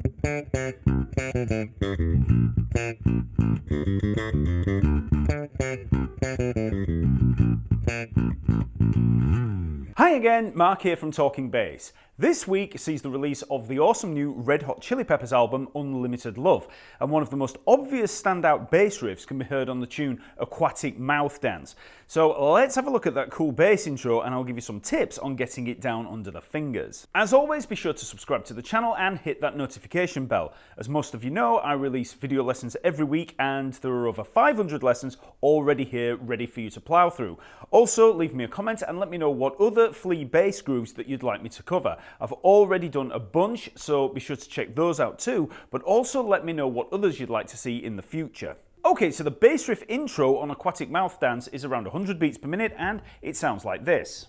Hi again, Mark here from Talkingbass. This week sees the release of the awesome new Red Hot Chilli Peppers album, Unlimited Love, and one of the most obvious standout bass riffs can be heard on the tune Aquatic Mouth Dance. So let's have a look at that cool bass intro and I'll give you some tips on getting it down under the fingers. As always, be sure to subscribe to the channel and hit that notification bell. As most of you know, I release video lessons every week and there are over 500 lessons already here ready for you to plow through. Also, leave me a comment and let me know what other Flea bass grooves that you'd like me to cover. I've already done a bunch, so be sure to check those out too, but also let me know what others you'd like to see in the future. Okay, so the bass riff intro on Aquatic Mouth Dance is around 100 beats per minute and it sounds like this.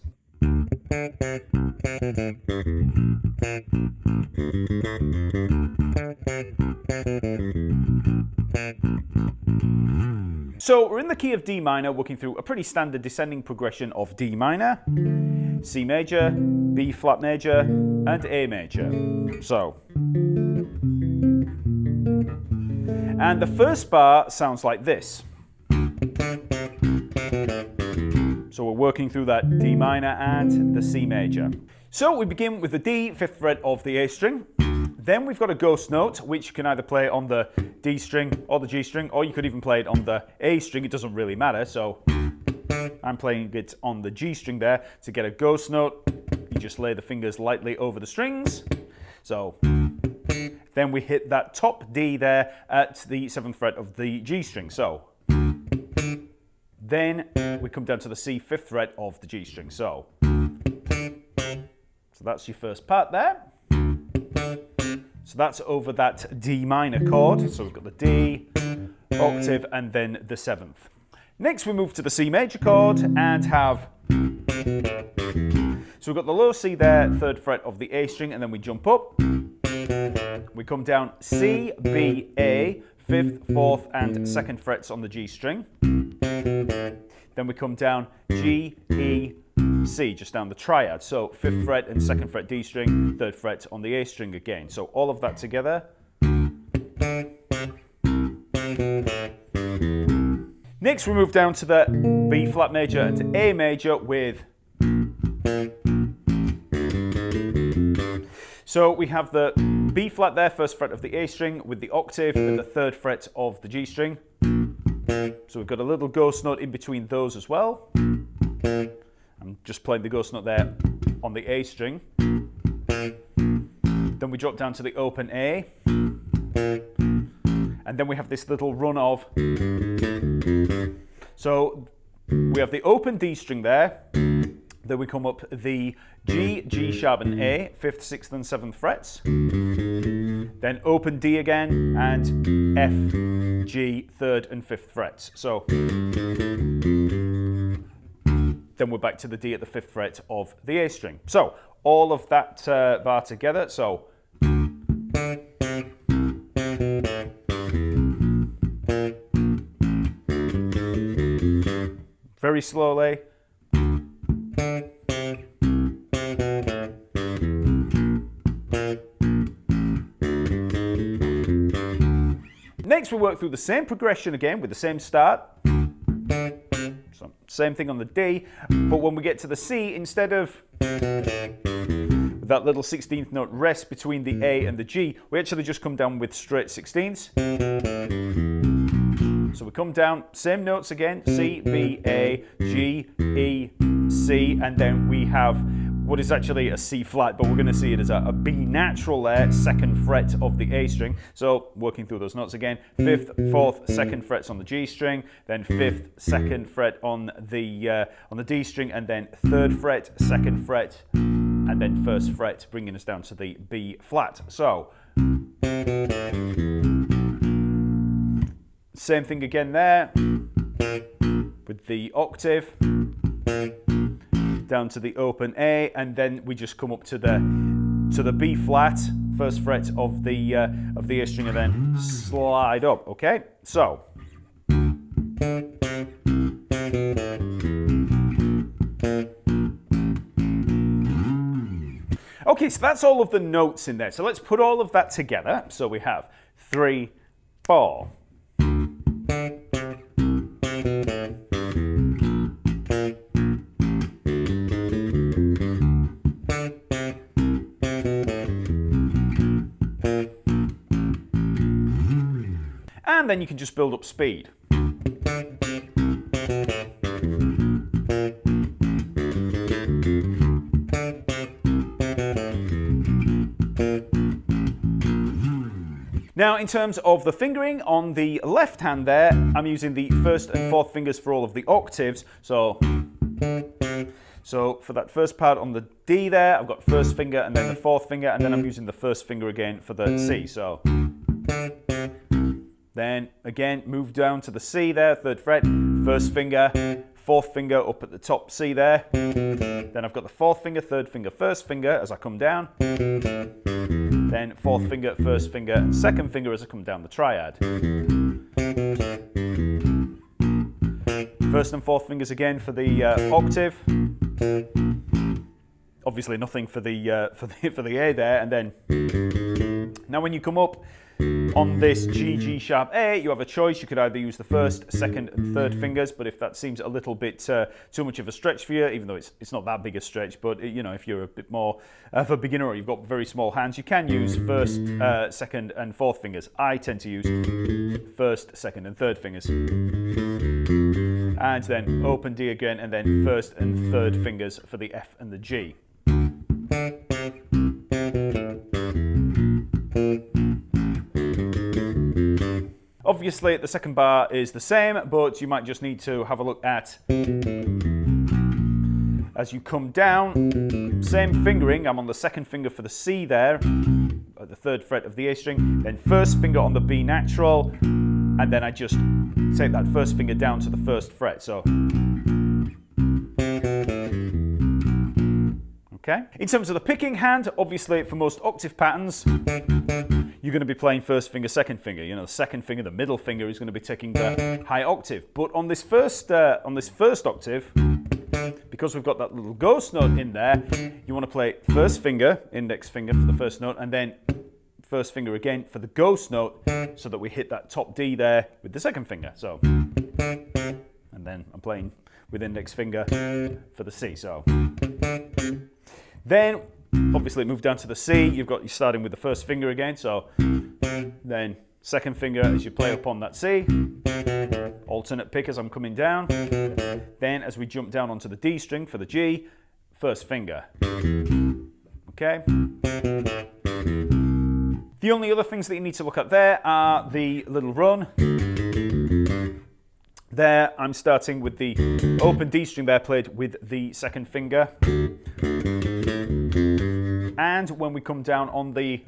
So we're in the key of D minor, working through a pretty standard descending progression of D minor, C major, B flat major, and A major. And the first bar sounds like this. So we're working through that D minor and the C major. So we begin with the D, 5th fret of the A string. Then we've got a ghost note, which you can either play on the D string or the G string, or you could even play it on the A string. It doesn't really matter. So I'm playing it on the G string there. To get a ghost note, you just lay the fingers lightly over the strings. So then we hit that top D there at the 7th fret of the G string. So then we come down to the C, 5th fret of the G string. So that's your first part there. So that's over that D minor chord. So we've got the D, octave, and then the 7th. Next we move to the C major chord and have, so we've got the low C there, 3rd fret of the A string, and then we jump up. We come down C, B, A, 5th, 4th, and 2nd frets on the G string. Then we come down G, E, C, just down the triad. So 5th fret and 2nd fret D string, 3rd fret on the A string again. So all of that together. Next we move down to the B flat major and A major with, so we have the B flat there, 1st fret of the A string with the octave and the 3rd fret of the G string. So we've got a little ghost note in between those as well. I'm just playing the ghost note there on the A string. Then we drop down to the open A. And then we have this little run of, so we have the open D string there. Then we come up the G, G sharp and A, 5th, 6th and 7th frets. Then open D again and F, G, 3rd and 5th frets. So then we're back to the D at the 5th fret of the A string. So all of that bar together. So very slowly. Next we work through the same progression again with the same start. So same thing on the D, but when we get to the C, instead of that little 16th note rest between the A and the G, we actually just come down with straight 16ths. So we come down, same notes again, C, B, A, G, E, C, and then we have what is actually a C flat, but we're going to see it as a B natural there, 2nd fret of the A string. So working through those notes again, 5th, 4th, 2nd frets on the G string, then 5th, 2nd fret on the D string, and then 3rd fret, 2nd fret, and then 1st fret, bringing us down to the B flat. So same thing again there with the octave down to the open A, and then we just come up to the B flat, 1st fret of the A string, and then slide up. Okay, so Okay, so that's all of the notes in there. So let's put all of that together. So we have 3, 4. And then you can just build up speed. Now, in terms of the fingering, on the left hand there, I'm using the first and fourth fingers for all of the octaves. So for that first part on the D there, I've got first finger and then the fourth finger, and then I'm using the first finger again for the C. So then again, move down to the C there, 3rd fret, first finger, 4th finger up at the top C there. Then I've got the 4th finger, 3rd finger, 1st finger as I come down. Then 4th finger, 1st finger, 2nd finger as I come down the triad. 1st and 4th fingers again for the octave. Obviously nothing for the A there, and then now when you come up on this G sharp A, you have a choice. You could either use the 1st, 2nd, and 3rd fingers, but if that seems a little bit too much of a stretch for you, even though it's not that big a stretch, but you know, if you're a bit more of a beginner or you've got very small hands, you can use 1st, 2nd, and 4th fingers. I tend to use 1st, 2nd, and 3rd fingers. And then open D again, and then 1st and 3rd fingers for the F and the G. Obviously, the second bar is the same, but you might just need to have a look at, as you come down, same fingering. I'm on the 2nd finger for the C there, at the 3rd fret of the A string, then 1st finger on the B natural, and then I just take that 1st finger down to the 1st fret. So, okay. In terms of the picking hand, obviously for most octave patterns, you're going to be playing 1st finger, 2nd finger. You know, the 2nd finger, the middle finger is going to be taking the high octave. But on this first octave, because we've got that little ghost note in there, you want to play 1st finger, index finger for the 1st note, and then 1st finger again for the ghost note, so that we hit that top D there with the 2nd finger. So, and then I'm playing with index finger for the C. So, then obviously move down to the C. You're starting with the 1st finger again. So, then 2nd finger as you play up on that C. Alternate pick as I'm coming down. Then as we jump down onto the D string for the G, 1st finger. Okay. The only other things that you need to look at there are the little run. There, I'm starting with the open D string there, played with the 2nd finger. And when we come down on the,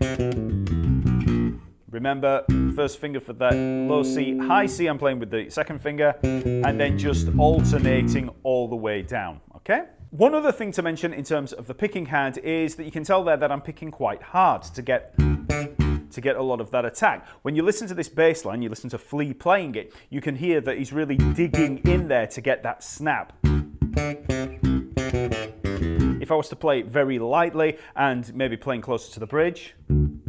remember, 1st finger for that low C, high C, I'm playing with the 2nd finger, and then just alternating all the way down, okay? One other thing to mention in terms of the picking hand is that you can tell there that I'm picking quite hard to get a lot of that attack. When you listen to this bass line, you listen to Flea playing it, you can hear that he's really digging in there to get that snap. If I was to play it very lightly and maybe playing closer to the bridge, you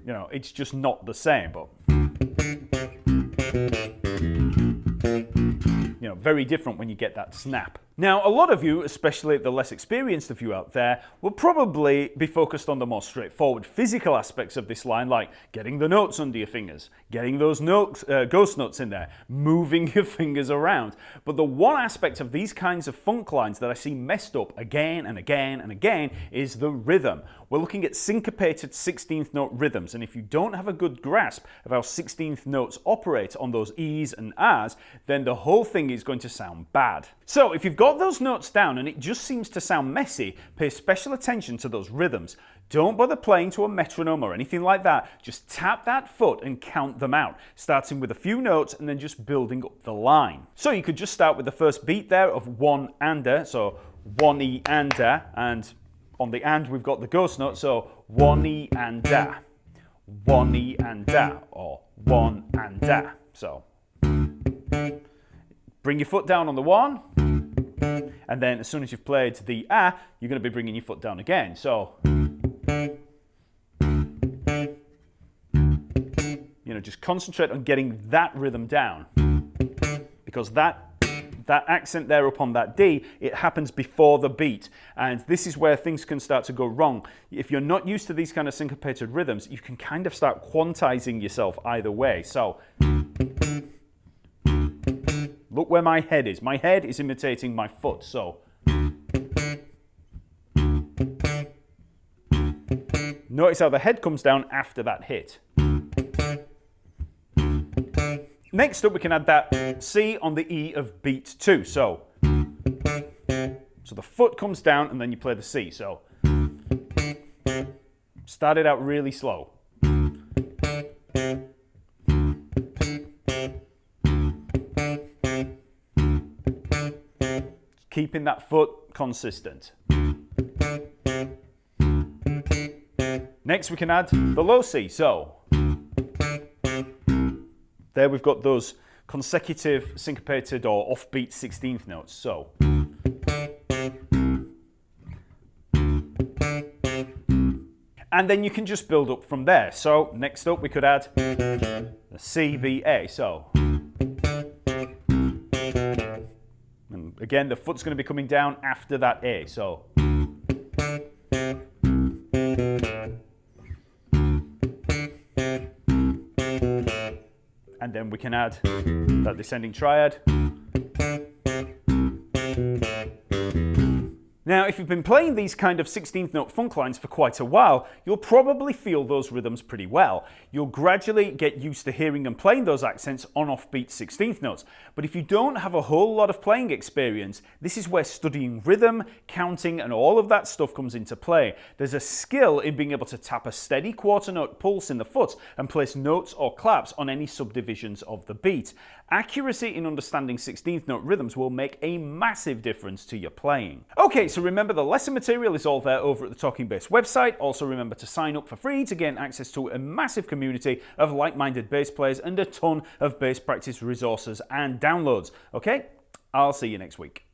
know, it's just not the same, but you know, very different when you get that snap. Now, a lot of you, especially the less experienced of you out there, will probably be focused on the more straightforward physical aspects of this line, like getting the notes under your fingers, getting those notes, ghost notes in there, moving your fingers around. But the one aspect of these kinds of funk lines that I see messed up again and again and again is the rhythm. We're looking at syncopated 16th note rhythms, and if you don't have a good grasp of how 16th notes operate on those E's and R's, then the whole thing is going to sound bad. So if you've got those notes down and it just seems to sound messy, pay special attention to those rhythms. Don't bother playing to a metronome or anything like that. Just tap that foot and count them out, starting with a few notes and then just building up the line. So you could just start with the first beat there of 1 and a, so 1 E and a, and on the and we've got the ghost note, so 1 E and a, 1 E and a, or 1 and a. So bring your foot down on the 1, and then as soon as you've played the ah, you're going to be bringing your foot down again. So, you know, just concentrate on getting that rhythm down, because that accent there up on that D, it happens before the beat, and this is where things can start to go wrong. If you're not used to these kind of syncopated rhythms, you can kind of start quantizing yourself either way. So look where my head is. My head is imitating my foot. So notice how the head comes down after that hit. Next up, we can add that C on the E of beat 2. So the foot comes down and then you play the C. So start it out really slow. Keeping that foot consistent. Next, we can add the low C. So there we've got those consecutive syncopated or offbeat 16th notes. So and then you can just build up from there. So next up we could add the C, B, A. So and again the foot's going to be coming down after that A. So and then we can add that descending triad. Now, if you've been playing these kind of 16th note funk lines for quite a while, you'll probably feel those rhythms pretty well. You'll gradually get used to hearing and playing those accents on offbeat 16th notes. But if you don't have a whole lot of playing experience, this is where studying rhythm, counting, and all of that stuff comes into play. There's a skill in being able to tap a steady quarter note pulse in the foot and place notes or claps on any subdivisions of the beat. Accuracy in understanding 16th note rhythms will make a massive difference to your playing. Okay, so remember the lesson material is all there over at the Talkingbass website. Also remember to sign up for free to gain access to a massive community of like-minded bass players and a ton of bass practice resources and downloads. Okay, I'll see you next week.